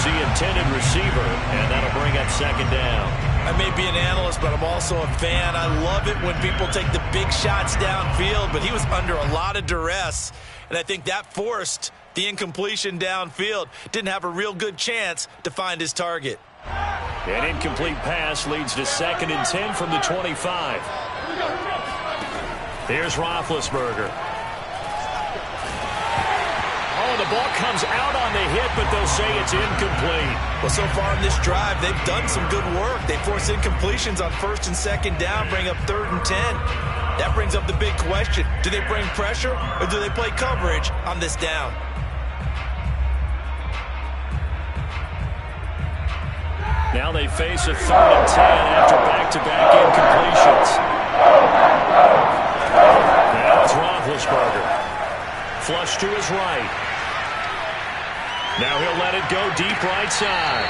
is the intended receiver, and that'll bring up second down. I may be an analyst, but I'm also a fan. I love it when people take the big shots downfield, but he was under a lot of duress, and I think that forced the incompletion downfield. Didn't have a real good chance to find his target. An incomplete pass leads to 2nd and 10 from the 25. Here's Roethlisberger. Oh, the ball comes out on the hit, but they'll say it's incomplete. Well, so far in this drive, they've done some good work. They force incompletions on 1st and 2nd down, bring up 3rd and 10. That brings up the big question. Do they bring pressure, or do they play coverage on this down? Now they face a 3rd and 10 after back-to-back incompletions. Now it's Roethlisberger. Flush to his right. Now he'll let it go deep right side.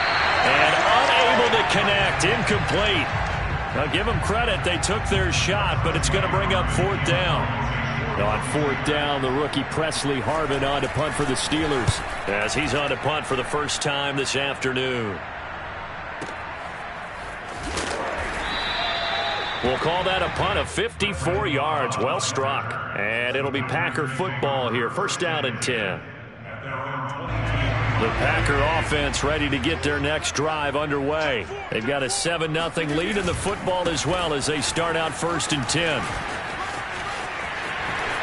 And unable to connect. Incomplete. Now give them credit. They took their shot, but it's going to bring up 4th down. On 4th down, the rookie Presley Harvin on to punt for the Steelers, as he's on to punt for the first time this afternoon. We'll call that a punt of 54 yards. Well struck. And it'll be Packer football here. 1st down and 10. The Packer offense ready to get their next drive underway. They've got a 7-0 lead in the football as well as they start out 1st and 10.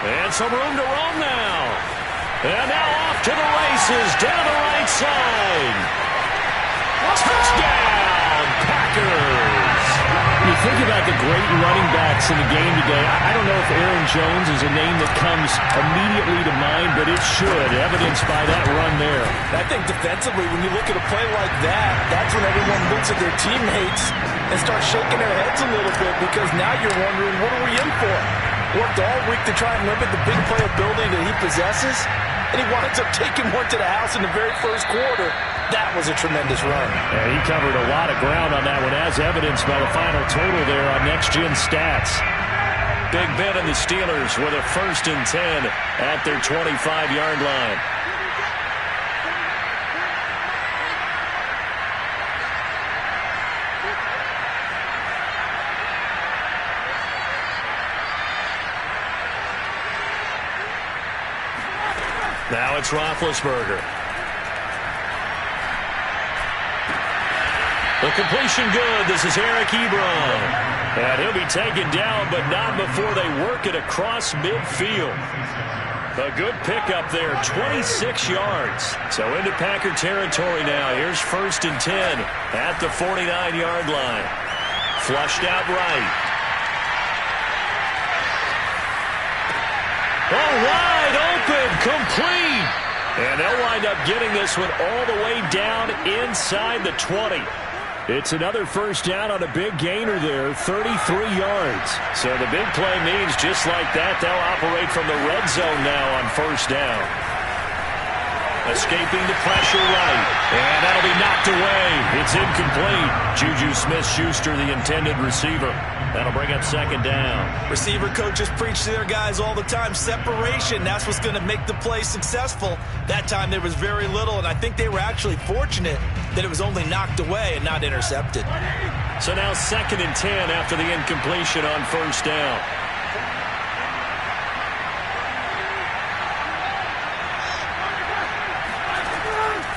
And some room to roam now. And now off to the races down the right side. Touchdown, Packers. You think about the great running backs in the game today. I don't know if Aaron Jones is a name that comes immediately to mind, but it should, evidenced by that run there. I think defensively, when you look at a play like that, that's when everyone looks at their teammates and starts shaking their heads a little bit, because now you're wondering, what are we in for? Worked all week to try and limit the big playability that he possesses, and he winds up taking one to the house in the very first quarter. That was a tremendous run. And he covered a lot of ground on that one, as evidenced by the final total there on Next Gen Stats. Big Ben and the Steelers with a 1st and 10 at their 25-yard line. Now it's Roethlisberger. The completion good. This is Eric Ebron. And he'll be taken down, but not before they work it across midfield. A good pickup there, 26 yards. So into Packer territory now. Here's 1st and 10 at the 49-yard line. Flushed out right. Oh, wide open, complete. And they'll wind up getting this one all the way down inside the 20. It's another 1st down on a big gainer there, 33 yards. So the big play means just like that, they'll operate from the red zone now on 1st down. Escaping the pressure right. And that'll be knocked away. It's incomplete. Juju Smith-Schuster, the intended receiver. That'll bring up 2nd down. Receiver coaches preach to their guys all the time. Separation, that's what's going to make the play successful. That time there was very little, and I think they were actually fortunate that it was only knocked away and not intercepted. So now 2nd and 10 after the incompletion on 1st down.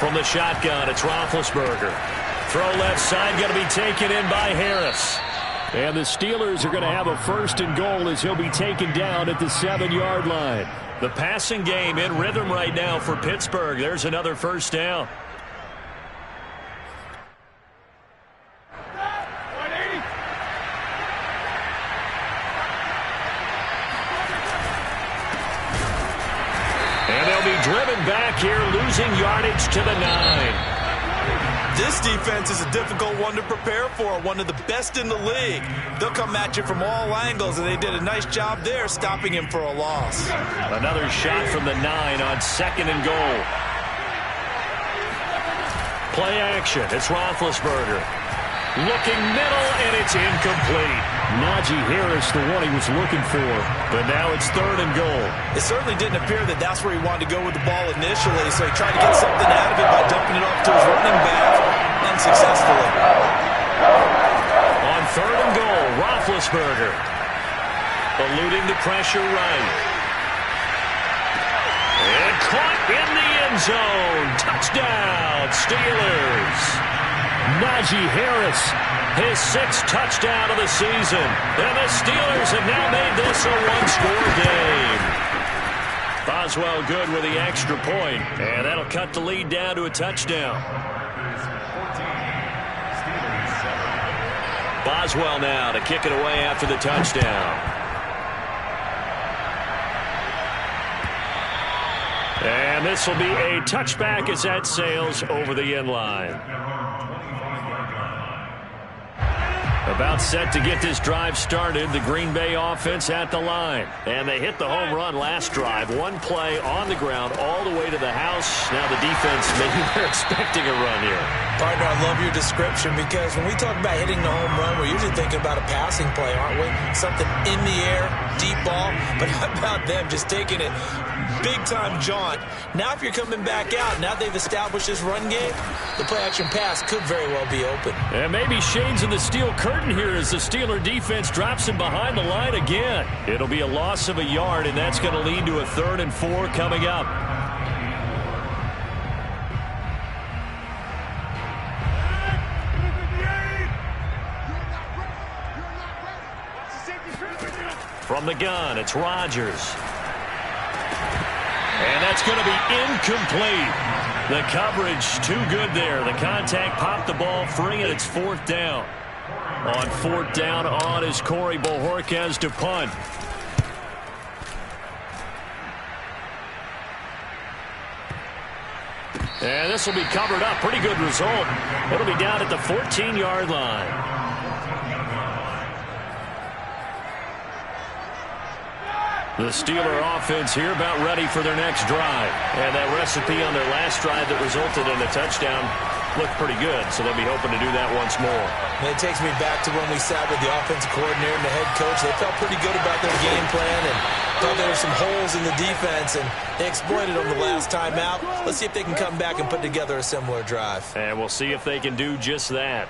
From the shotgun, it's Roethlisberger. Throw left side, going to be taken in by Harris. And the Steelers are going to have a 1st and goal as he'll be taken down at the 7-yard line. The passing game in rhythm right now for Pittsburgh. There's another 1st down. And they'll be driven back here, losing yardage to the 9. This defense is a difficult one to prepare for, one of the best in the league. They'll come at you from all angles, and they did a nice job there stopping him for a loss. Another shot from the 9 on 2nd and goal. Play action. It's Roethlisberger. Looking middle, and it's incomplete. Najee Harris, the one he was looking for. But now it's 3rd and goal. It certainly didn't appear that that's where he wanted to go with the ball initially, so he tried to get something out of it by dumping it off to his running back. Roethlisberger. Eluding the pressure right. And caught in the end zone. Touchdown, Steelers. Najee Harris, his 6th touchdown of the season. And the Steelers have now made this a one-score game. Boswell good with the extra point, and that'll cut the lead down to a touchdown. Boswell now to kick it away after the touchdown. And this will be a touchback as that sails over the end line. About set to get this drive started. The Green Bay offense at the line. And they hit the home run last drive. One play on the ground all the way to the house. Now the defense, maybe they're expecting a run here. Partner, I love your description because when we talk about hitting the home run, we're usually thinking about a passing play, aren't we? Something in the air, deep ball. But how about them just taking it big-time jaunt? Now if you're coming back out, now they've established this run game, the play-action pass could very well be open. And maybe shades in the steel curtain here as the Steeler defense drops him behind the line again. It'll be a loss of a yard, and that's going to lead to a 3rd and 4 coming up. From the gun, it's Rodgers. And that's going to be incomplete. The coverage too good there. The contact popped the ball free, and it's 4th down. On 4th down on is Corey Bojorquez to punt. And this will be covered up. Pretty good result. It'll be down at the 14-yard line. The Steeler offense here about ready for their next drive. And that recipe on their last drive that resulted in a touchdown looked pretty good, so they'll be hoping to do that once more. And it takes me back to when we sat with the offensive coordinator and the head coach. They felt pretty good about their game plan and thought there were some holes in the defense, and they exploited them the last time out. Let's see if they can come back and put together a similar drive. And we'll see if they can do just that.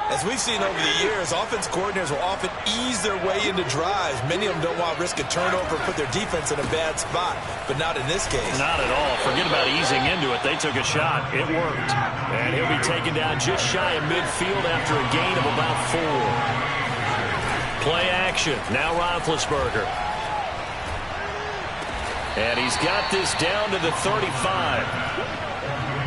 As we've seen over the years, offensive coordinators will often ease their way into drives. Many of them don't want to risk a turnover or put their defense in a bad spot, but not in this case. Not at all. Forget about easing into it. They took a shot. It worked. And he'll be taken down just shy of midfield after a gain of about 4. Play action. Now Roethlisberger. And he's got this down to the 35.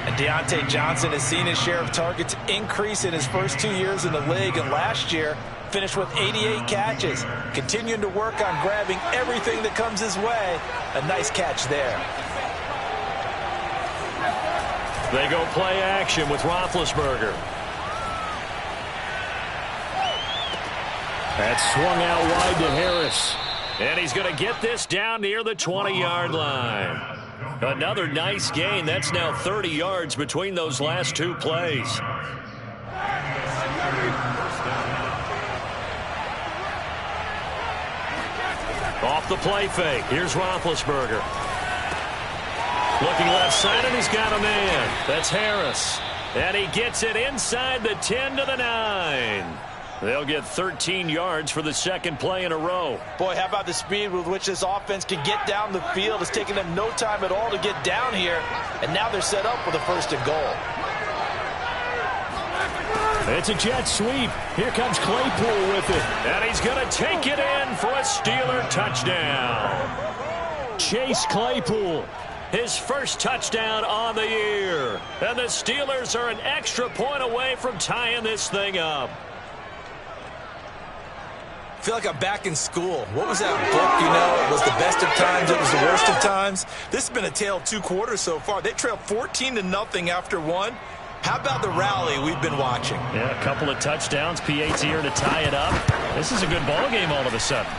And Deontay Johnson has seen his share of targets increase in his first 2 years in the league, and last year finished with 88 catches. Continuing to work on grabbing everything that comes his way. A nice catch there. They go play action with Roethlisberger. That's swung out wide to Harris. And he's going to get this down near the 20-yard line. Another nice gain. That's now 30 yards between those last 2 plays. Off the play fake. Here's Roethlisberger. Looking left side, and he's got a man. That's Harris. And he gets it inside the 10 to the 9. They'll get 13 yards for the second play in a row. Boy, how about the speed with which this offense can get down the field? It's taking them no time at all to get down here. And now they're set up with a 1st and goal. It's a jet sweep. Here comes Claypool with it. And he's going to take it in for a Steeler touchdown. Chase Claypool, his first touchdown on the year. And the Steelers are an extra point away from tying this thing up. I feel like I'm back in school. What was that book, you know? It was the best of times, it was the worst of times. This has been a tale of 2 quarters so far. They trailed 14-0 after 1. How about the rally we've been watching? Yeah, a couple of touchdowns. P.A.'s here to tie it up. This is a good ball game all of a sudden.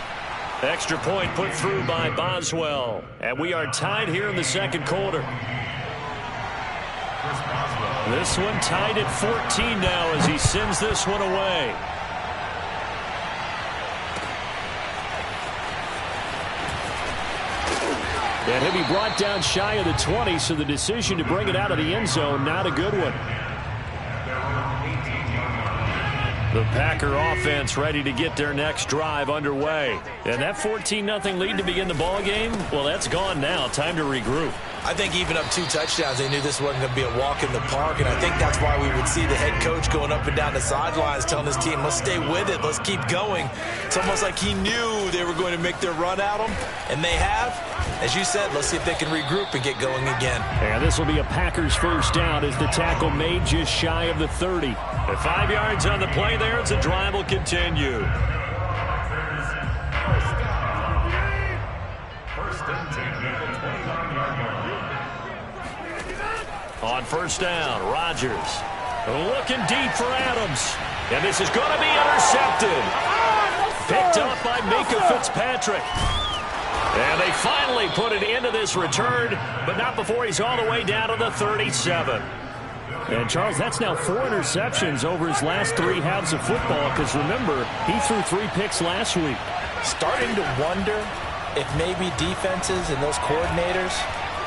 Extra point put through by Boswell. And we are tied here in the second quarter. This one tied at 14 now as he sends this one away. And he'll be brought down shy of the 20, so the decision to bring it out of the end zone, not a good one. The Packer offense ready to get their next drive underway. And that 14-0 lead to begin the ball game, well, that's gone now. Time to regroup. I think even up 2 touchdowns, they knew this wasn't going to be a walk in the park, and I think that's why we would see the head coach going up and down the sidelines telling his team, let's stay with it, let's keep going. It's almost like he knew they were going to make their run at him, and they have. As you said, let's see if they can regroup and get going again. And this will be a Packers first down as the tackle made just shy of the 30. At 5 yards on the play there, as the drive will continue. On first down, Rodgers looking deep for Adams. And this is going to be intercepted. Picked up by Minkah Fitzpatrick. And they finally put an end to this return, but not before he's all the way down to the 37. And, Charles, that's now 4 interceptions over his last 3 halves of football, because, remember, he threw 3 picks last week. Starting to wonder if maybe defenses and those coordinators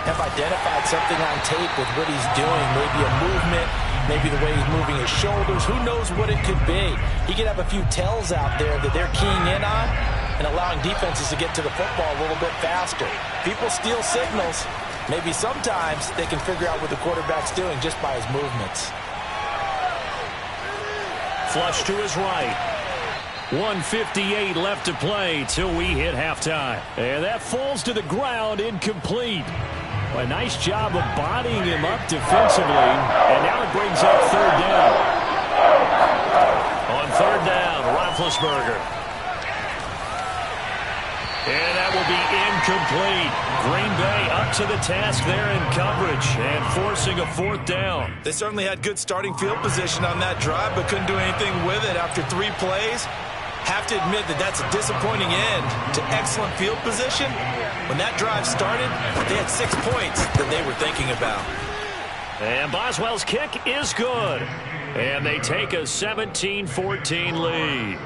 have identified something on tape with what he's doing, maybe a movement, maybe the way he's moving his shoulders. Who knows what it could be? He could have a few tells out there that they're keying in on and allowing defenses to get to the football a little bit faster. People steal signals. Maybe sometimes they can figure out what the quarterback's doing just by his movements. Flush to his right. 1:58 left to play till we hit halftime. And that falls to the ground, incomplete. A nice job of bodying him up defensively, and now it brings up third down. On third down, Roethlisberger. And that will be incomplete. Green Bay up to the task there in coverage and forcing a fourth down. They certainly had good starting field position on that drive, but couldn't do anything with it after 3 plays. Have to admit that that's a disappointing end to excellent field position. When that drive started, they had 6 points that they were thinking about. And Boswell's kick is good. And they take a 17-14 lead.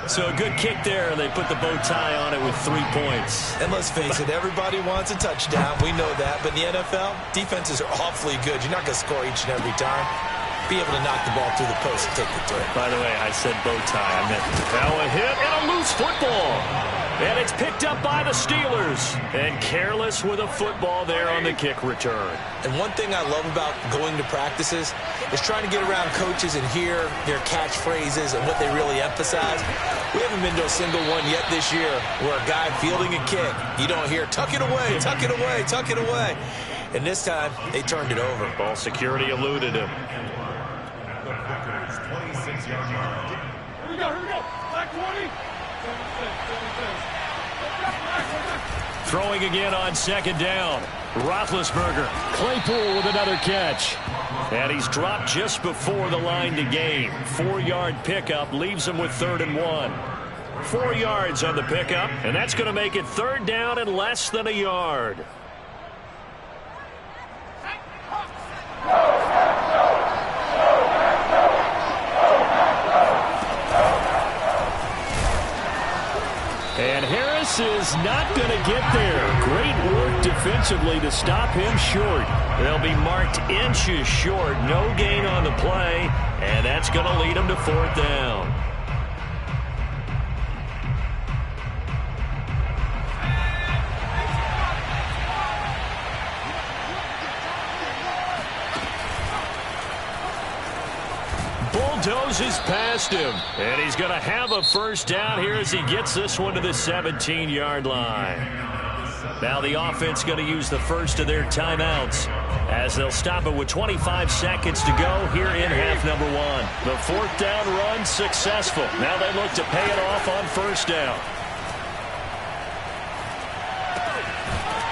So a good kick there. They put the bow tie on it with 3 points. And let's face it, everybody wants a touchdown. We know that. But in the NFL, defenses are awfully good. You're not going to score each and every time. Be able to knock the ball through the post and take the throw. By the way, I said bow tie. I meant now a hit and a loose football. And it's picked up by the Steelers. And careless with a football there on the kick return. And one thing I love about going to practices is trying to get around coaches and hear their catchphrases and what they really emphasize. We haven't been to a single one yet this year where a guy fielding a kick, you don't hear, tuck it away, tuck it away, tuck it away. And this time, they turned it over. Ball security eluded him. Here we go. Back 20. Throwing again on second down. Roethlisberger. Claypool with another catch. And he's dropped just before the line to gain. 4-yard pickup leaves him with 3rd and 1. 4 yards on the pickup, and that's going to make it 3rd down and less than a yard. And Harris is not going to get there. Great work defensively to stop him short. They'll be marked inches short. No gain on the play, and that's going to lead them to 4th down. Bulldozes past him, and he's going to have a first down here as he gets this one to the 17-yard line. Now the offense going to use the first of their timeouts as they'll stop it with 25 seconds to go here in half number 1. The 4th down run successful. Now they look to pay it off on first down.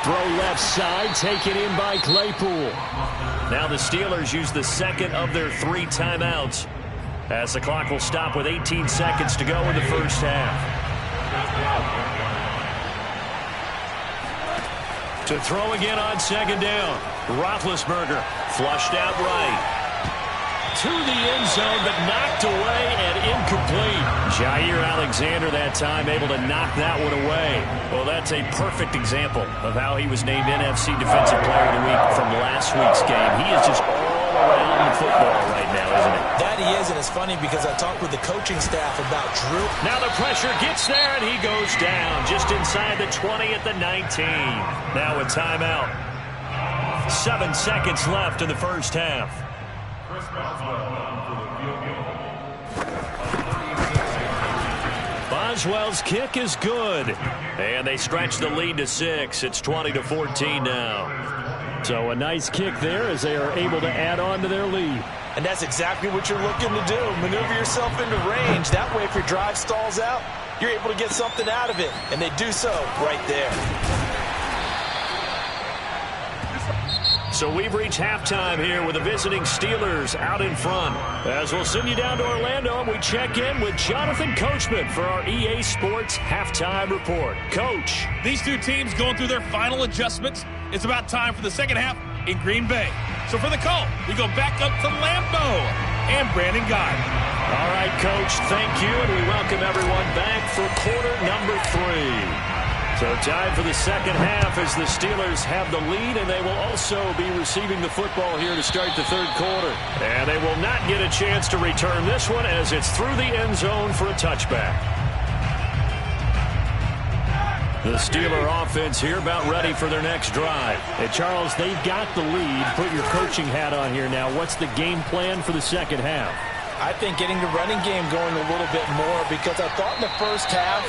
Throw left side, taken in by Claypool. Now the Steelers use the second of their 3 timeouts as the clock will stop with 18 seconds to go in the first half. To throw again on second down. Roethlisberger flushed out right. To the end zone, but knocked away and incomplete. Jair Alexander that time able to knock that one away. Well, that's a perfect example of how he was named NFC Defensive Player of the Week from last week's game. He is just all around the football right now, isn't he? That he is, is, and it's funny because I talked with the coaching staff about Drew. Now the pressure gets there, and he goes down just inside the 20 at the 19. Now a timeout. 7 seconds left in the first half. Boswell's kick is good. And they stretch the lead to 6. It's 20-14 now. So a nice kick there as they are able to add on to their lead. And that's exactly what you're looking to do. Maneuver yourself into range. That way, if your drive stalls out, you're able to get something out of it. And they do so right there. So we've reached halftime here with the visiting Steelers out in front. As we'll send you down to Orlando, and we check in with Jonathan Coachman for our EA Sports Halftime Report. Coach. These two teams going through their final adjustments. It's about time for the second half in Green Bay. So for the call, we go back up to Lambeau and Brandon Guy. All right, Coach, thank you, and we welcome everyone back for quarter number 3. So time for the second half as the Steelers have the lead, and they will also be receiving the football here to start the third quarter. And they will not get a chance to return this one as it's through the end zone for a touchback. The Steeler offense here about ready for their next drive. Hey, Charles, they've got the lead. Put your coaching hat on here now. What's the game plan for the second half? I think getting the running game going a little bit more, because I thought in the first half,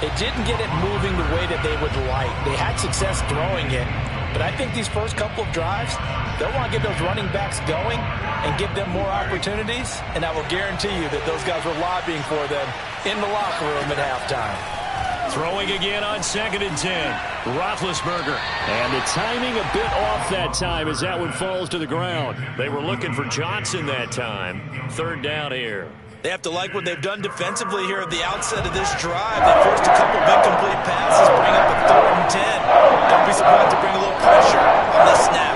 it didn't get it moving the way that they would like. They had success throwing it, but I think these first couple of drives, they'll want to get those running backs going and give them more opportunities, and I will guarantee you that those guys were lobbying for them in the locker room at halftime. Throwing again on 2nd and 10. Roethlisberger. And the timing a bit off that time as that one falls to the ground. They were looking for Johnson that time. 3rd down here. They have to like what they've done defensively here at the outset of this drive. They forced a couple of incomplete passes, bring up a 3rd and 10. Don't be surprised to bring a little pressure on this snap.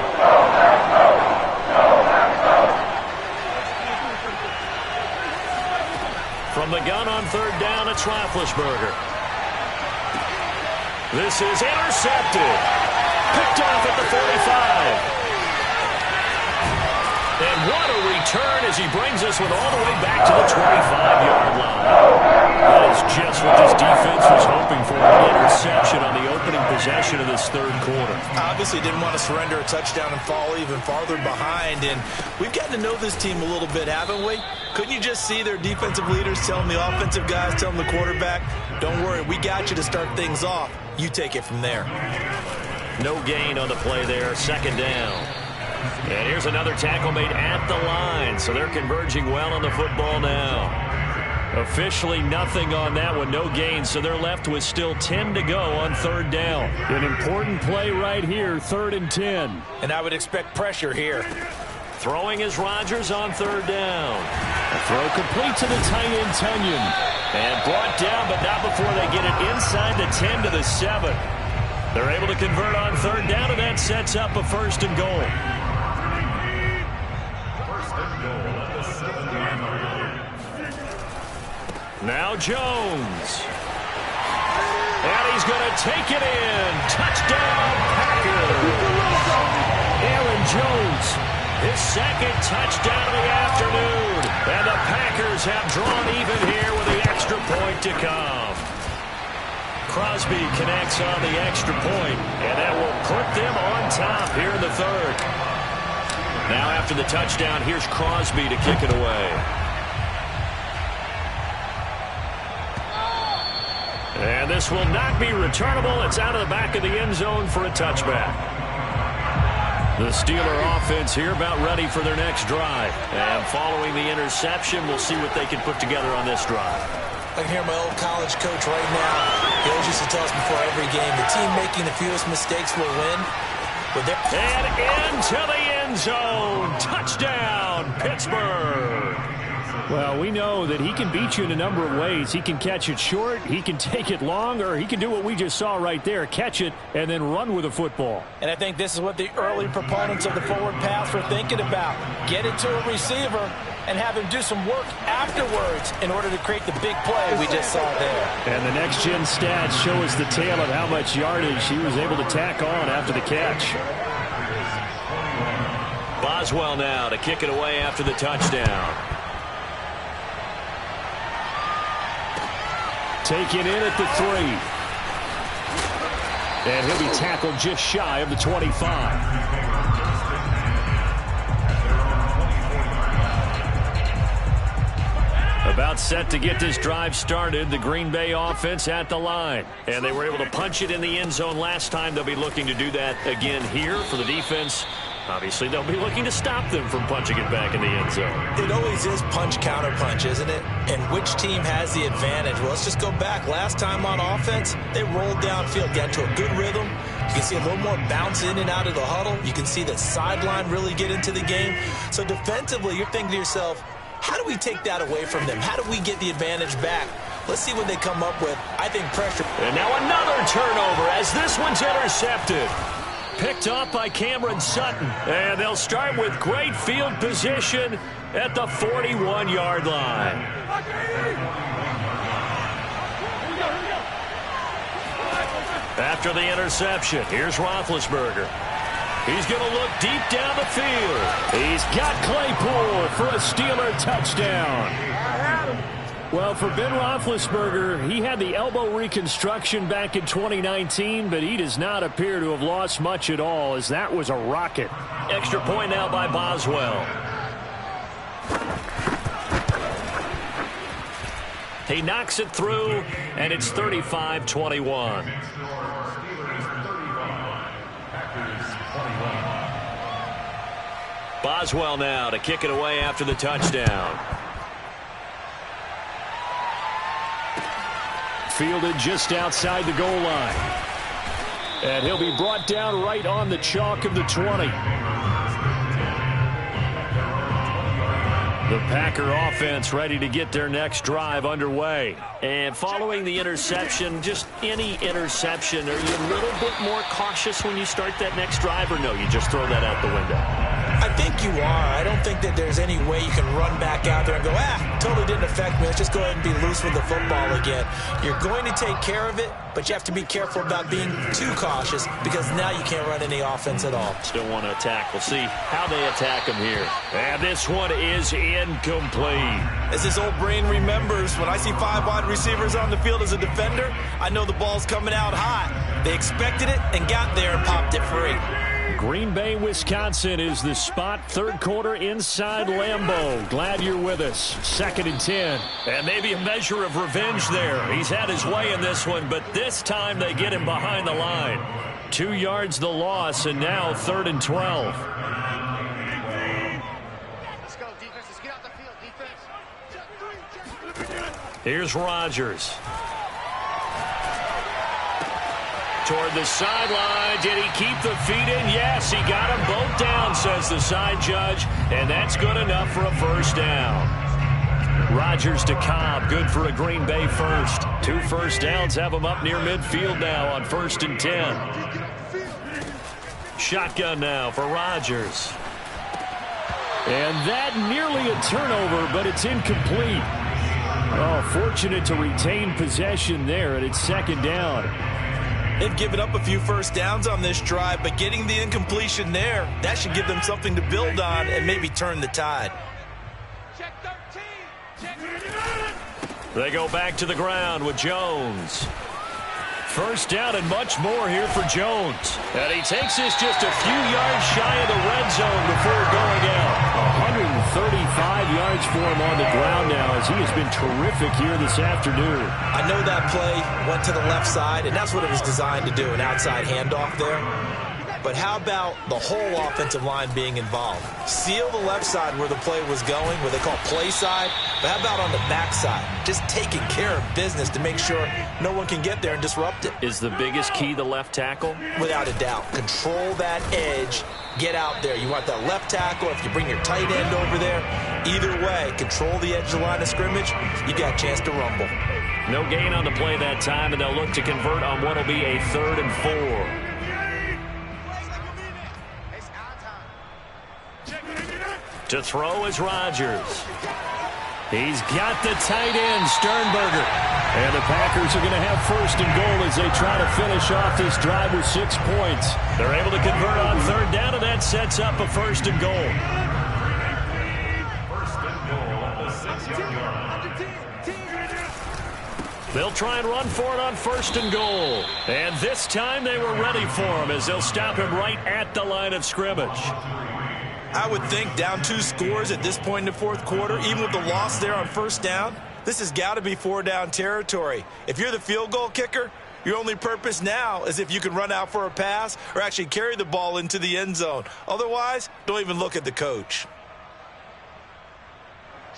From the gun on 3rd down, it's Roethlisberger. This is intercepted. Picked off at the 45. And what a return as he brings us with all the way back to the 25-yard line. That is just what this defense was hoping for, an interception on the opening possession of this third quarter. Obviously didn't want to surrender a touchdown and fall even farther behind. And we've gotten to know this team a little bit, haven't we? Couldn't you just see their defensive leaders telling the offensive guys, telling the quarterback, don't worry, we got you to start things off. You take it from there. No gain on the play there, 2nd down. And here's another tackle made at the line, so they're converging well on the football now. Officially nothing on that one, no gain, so they're left with still 10 to go on 3rd down. An important play right here, 3rd and 10. And I would expect pressure here. Throwing is Rodgers on 3rd down. A throw complete to the tight end, Tunyon. And brought down, but not before they get it inside the 10 to the 7. They're able to convert on 3rd down, and that sets up a 1st and goal. Now Jones. And he's going to take it in. Touchdown, Packers. Aaron Jones, his 2nd touchdown of the afternoon. And the Packers have drawn even here with the extra point to come. Crosby connects on the extra point, and that will put them on top here in the 3rd. Now after the touchdown, here's Crosby to kick it away. And this will not be returnable. It's out of the back of the end zone for a touchback. The Steeler offense here about ready for their next drive. And following the interception, we'll see what they can put together on this drive. I can hear my old college coach right now. He always used to tell us before every game, the team making the fewest mistakes will win. And into the end zone. Touchdown, Pittsburgh. Well, we know that he can beat you in a number of ways. He can catch it short, he can take it long, or he can do what we just saw right there, catch it and then run with the football. And I think this is what the early proponents of the forward pass were thinking about. Get it to a receiver and have him do some work afterwards in order to create the big play we just saw there. And the next-gen stats show us the tale of how much yardage he was able to tack on after the catch. Boswell now to kick it away after the touchdown. Taken in at the 3. And he'll be tackled just shy of the 25. About set to get this drive started, the Green Bay offense at the line. And they were able to punch it in the end zone last time. They'll be looking to do that again here for the defense. Obviously, they'll be looking to stop them from punching it back in the end zone. It always is punch-counter-punch, isn't it? And which team has the advantage? Well, let's just go back. Last time on offense, they rolled downfield, got to a good rhythm. You can see a little more bounce in and out of the huddle. You can see the sideline really get into the game. So defensively, you're thinking to yourself, how do we take that away from them? How do we get the advantage back? Let's see what they come up with. I think pressure. And now another turnover as this one's intercepted. Picked off by Cameron Sutton. And they'll start with great field position at the 41-yard line. After the interception, here's Roethlisberger. He's going to look deep down the field. He's got Claypool for a Steeler touchdown. Well, for Ben Roethlisberger, he had the elbow reconstruction back in 2019, but he does not appear to have lost much at all, as that was a rocket. Extra point now by Boswell. He knocks it through, and it's 35-21. Boswell now to kick it away after the touchdown. Fielded just outside the goal line. And he'll be brought down right on the chalk of the 20. The Packer offense ready to get their next drive underway. And following the interception, just any interception, are you a little bit more cautious when you start that next drive, or no, you just throw that out the window? I think you are. I don't think that there's any way you can run back out there and go, totally didn't affect me. Let's just go ahead and be loose with the football again. You're going to take care of it, but you have to be careful about being too cautious because now you can't run any offense at all. Still want to attack. We'll see how they attack him here. And this one is incomplete. As his old brain remembers, when I see 5 wide receivers on the field as a defender, I know the ball's coming out high. They expected it and got there and popped it free. Green Bay, Wisconsin is the spot. Third quarter inside Lambeau. Glad you're with us. 2nd and 10. And maybe a measure of revenge there. He's had his way in this one, but this time they get him behind the line. 2 yards the loss, and now 3rd and 12. Let's go, defense. Let's get out the field, defense. Here's Rodgers. Toward the sideline. Did he keep the feet in? Yes, he got them both down, says the side judge. And that's good enough for a first down. Rodgers to Cobb. Good for a Green Bay first. 2 first downs have him up near midfield now on 1st and 10. Shotgun now for Rodgers. And that nearly a turnover, but it's incomplete. Oh, fortunate to retain possession there, and it's 2nd down. They've given up a few first downs on this drive, but getting the incompletion there, that should give them something to build on and maybe turn the tide. Check 13. Check. They go back to the ground with Jones. First down and much more here for Jones. And he takes this just a few yards shy of the red zone before going out. 135 yards for him on the ground now as he has been terrific here this afternoon. I know that play went to the left side, and that's what it was designed to do, an outside handoff there. But how about the whole offensive line being involved? Seal the left side where the play was going, what they call play side. But how about on the back side? Just taking care of business to make sure no one can get there and disrupt it. Is the biggest key the left tackle? Without a doubt. Control that edge. Get out there. You want that left tackle. If you bring your tight end over there, either way, control the edge of the line of scrimmage. You got a chance to rumble. No gain on the play that time, and they'll look to convert on what will be a 3rd and 4. To throw is Rodgers. He's got the tight end, Sternberger. And the Packers are going to have 1st and goal as they try to finish off this drive with 6 points. They're able to convert on 3rd down, and that sets up a 1st and goal. 1st and goal at the 6-yard line. They'll try and run for it on 1st and goal. And this time they were ready for him as they'll stop him right at the line of scrimmage. I would think down 2 scores at this point in the 4th quarter, even with the loss there on 1st down, this has got to be 4-down territory. If you're the field goal kicker, your only purpose now is if you can run out for a pass or actually carry the ball into the end zone. Otherwise, don't even look at the coach.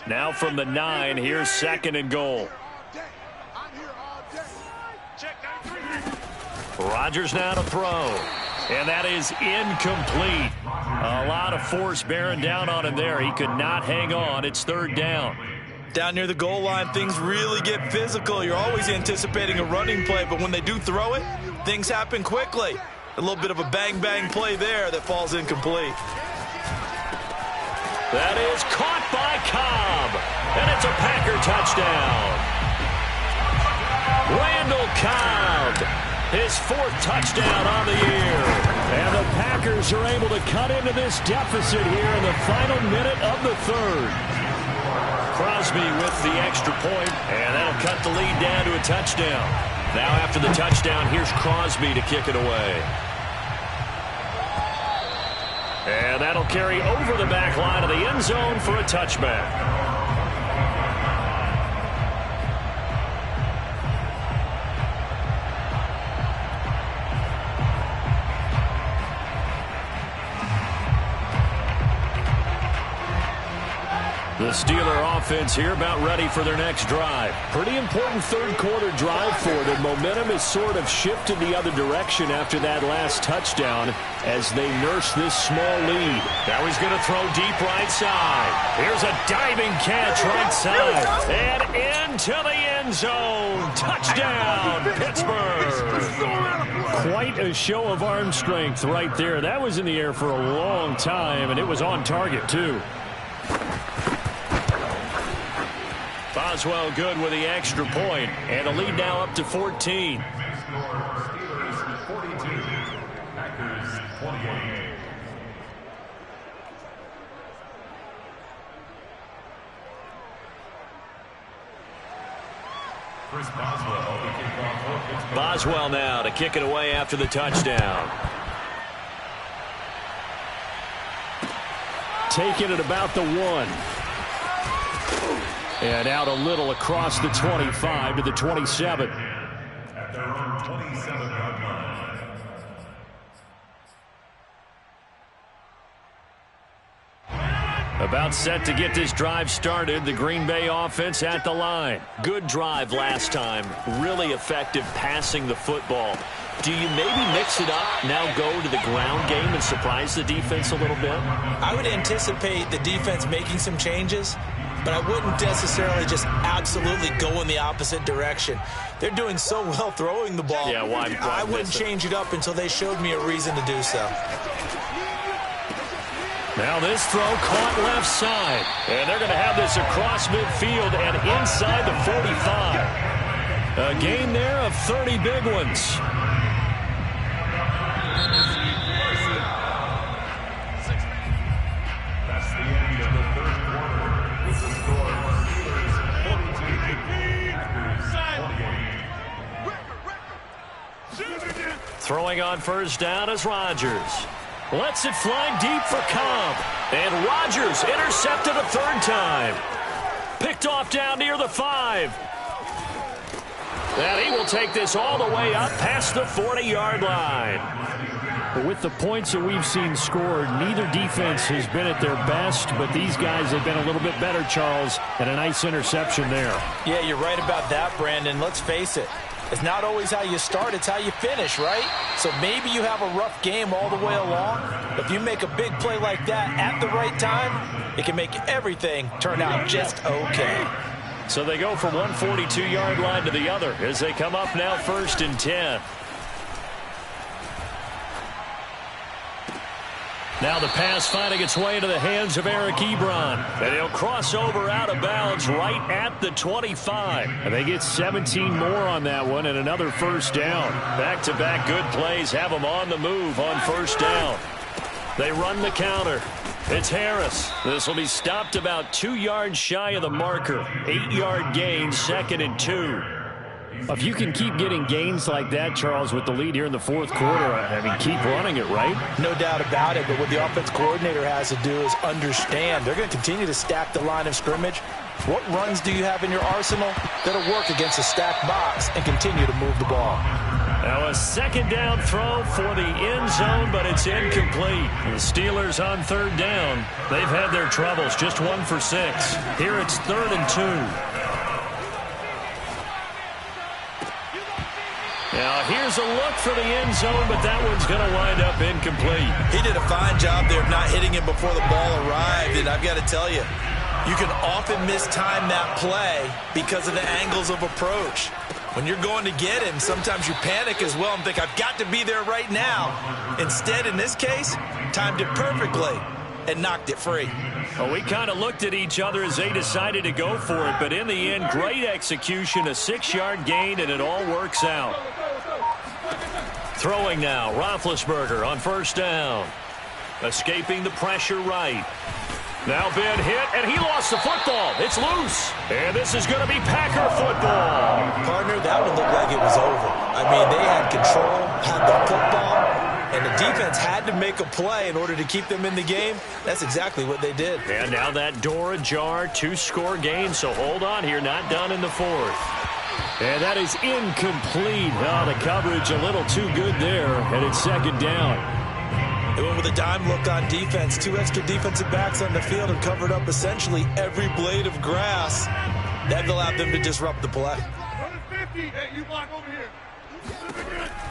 Now from the 9, here's 2nd and goal. Rodgers now to throw. And that is incomplete. A lot of force bearing down on him there. He could not hang on. It's 3rd down. Down near the goal line, things really get physical. You're always anticipating a running play, but when they do throw it, things happen quickly. A little bit of a bang-bang play there that falls incomplete. That is caught by Cobb. And it's a Packer touchdown. Randall Cobb. His 4th touchdown on the year. And the Packers are able to cut into this deficit here in the final minute of the 3rd. Crosby with the extra point, and that'll cut the lead down to a touchdown. Now after the touchdown, here's Crosby to kick it away. And that'll carry over the back line of the end zone for a touchback. The Steeler offense here about ready for their next drive. Pretty important 3rd quarter drive for them. Momentum has sort of shifted the other direction after that last touchdown as they nurse this small lead. Now he's going to throw deep right side. Here's a diving catch right side. And into the end zone. Touchdown, Pittsburgh. Quite a show of arm strength right there. That was in the air for a long time, and it was on target, too. Boswell good with the extra point, and a lead now up to 14. Steelers 42, Packers 28. Chris Boswell, the kickoff for Pittsburgh. Boswell now to kick it away after the touchdown. Taking it about the 1. And out a little across the 25 to the 27. At their own 27-yard line. About set to get this drive started. The Green Bay offense at the line. Good drive last time. Really effective passing the football. Do you maybe mix it up, now go to the ground game and surprise the defense a little bit? I would anticipate the defense making some changes, but I wouldn't necessarily just absolutely go in the opposite direction. They're doing so well throwing the ball. Yeah, why I wouldn't change it up until they showed me a reason to do so. Now this throw caught left side. And they're going to have this across midfield and inside the 45. A gain there of 30 big ones. That's the end of the 3rd quarter. With the score, Steelers 42, Packers 28. Throwing on 1st down is Rodgers. Lets it fly deep for Cobb. And Rodgers intercepted a 3rd time. Picked off down near the 5. And he will take this all the way up past the 40-yard line. With the points that we've seen scored, neither defense has been at their best, but these guys have been a little bit better, Charles, and a nice interception there. Yeah, you're right about that, Brandon. Let's face it. It's not always how you start, it's how you finish, right? So maybe you have a rough game all the way along. If you make a big play like that at the right time, it can make everything turn out just okay. So they go from one 42-yard line to the other as they come up now 1st and 10. Now the pass finding its way into the hands of Eric Ebron. And he'll cross over out of bounds right at the 25. And they get 17 more on that one and another 1st down. Back-to-back good plays have them on the move on 1st down. They run the counter. It's Harris. This will be stopped about 2 yards shy of the marker. 8-yard gain, 2nd and 2. If you can keep getting gains like that, Charles, with the lead here in the fourth quarter, I mean, keep running it, right? No doubt about it, but what the offense coordinator has to do is understand they're going to continue to stack the line of scrimmage. What runs do you have in your arsenal that'll work against a stacked box and continue to move the ball? Now a second down throw for the end zone, but it's incomplete. The Steelers on third down. They've had their troubles, just 1 for 6. Here it's 3rd and 2. Now here's a look for the end zone, but that one's going to wind up incomplete. He did a fine job there of not hitting it before the ball arrived, and I've got to tell you, you can often mistime that play because of the angles of approach. When you're going to get him, sometimes you panic as well and think, I've got to be there right now. Instead, in this case, timed it perfectly and knocked it free. Well, we kind of looked at each other as they decided to go for it, but in the end, great execution, a 6-yard gain, and it all works out. Throwing now, Roethlisberger on first down. Escaping the pressure right. Now been hit, and he lost the football. It's loose. And this is going to be Packer football. Partner, that one looked like it was over. I mean, they had control, had the football, and the defense had to make a play in order to keep them in the game. That's exactly what they did. And now that door ajar, 2-score game, so hold on here, not done in the fourth. And that is incomplete. Oh, the coverage a little too good there, and it's second down. They went with a dime look on defense. 2 extra defensive backs on the field and covered up essentially every blade of grass. That allowed them to disrupt the play.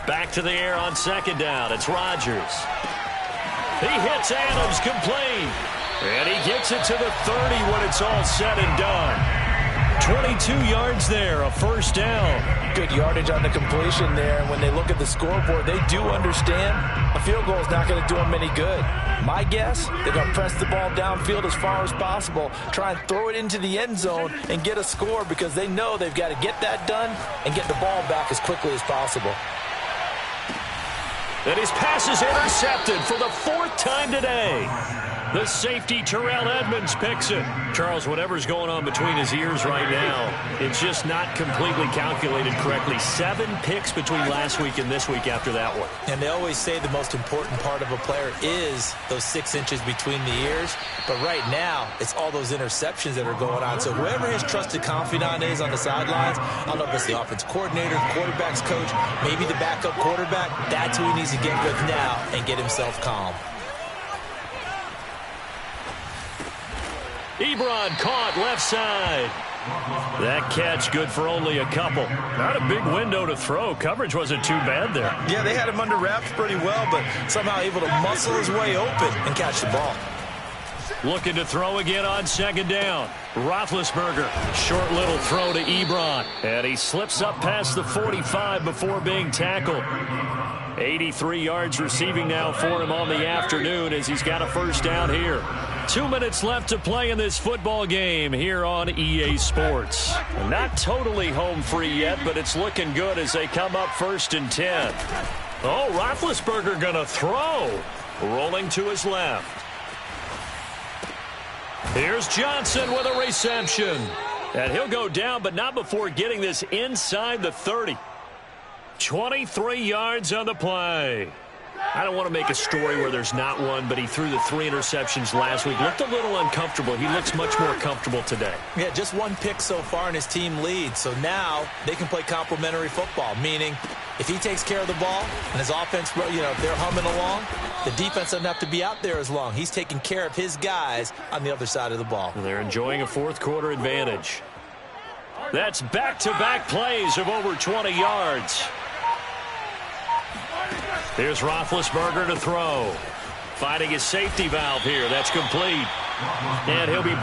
Back to the air on second down. It's Rodgers. He hits Adams complete. And he gets it to the 30 when it's all said and done. 22 yards there, a first down. Good yardage on the completion there. And when they look at the scoreboard, they do understand a field goal is not going to do them any good. My guess, they're going to press the ball downfield as far as possible, try and throw it into the end zone and get a score because they know they've got to get that done and get the ball back as quickly as possible. And his pass is intercepted for the 4th time today. The safety, Terrell Edmonds, picks it. Charles, whatever's going on between his ears right now, it's just not completely calculated correctly. 7 picks between last week and this week after that one. And they always say the most important part of a player is those 6 inches between the ears. But right now, it's all those interceptions that are going on. So whoever his trusted confidant is on the sidelines, I don't know if it's the offense coordinator, the quarterback's coach, maybe the backup quarterback, that's who he needs to get with now and get himself calm. Ebron caught left side. That catch good for only a couple. Not a big window to throw. Coverage wasn't too bad there. Yeah, they had him under wraps pretty well, but somehow able to muscle his way open and catch the ball. Looking to throw again on second down. Roethlisberger, short little throw to Ebron. And he slips up past the 45 before being tackled. 83 yards receiving now for him on the afternoon as he's got a first down here. 2 minutes left to play in this football game here on EA Sports. Not totally home free yet, but it's looking good as they come up 1st and 10. Oh, Roethlisberger gonna throw. Rolling to his left. Here's Johnson with a reception. And he'll go down, but not before getting this inside the 30. 23 yards on the play. I don't want to make a story where there's not one, but he threw the 3 interceptions last week. Looked a little uncomfortable. He looks much more comfortable today. Yeah, just 1 pick so far and his team leads. So now they can play complementary football, meaning if he takes care of the ball and his offense, if they're humming along, the defense doesn't have to be out there as long. He's taking care of his guys on the other side of the ball. They're enjoying a 4th quarter advantage. That's back-to-back plays of over 20 yards. Here's Roethlisberger to throw. Finding his safety valve here. That's complete. And he'll be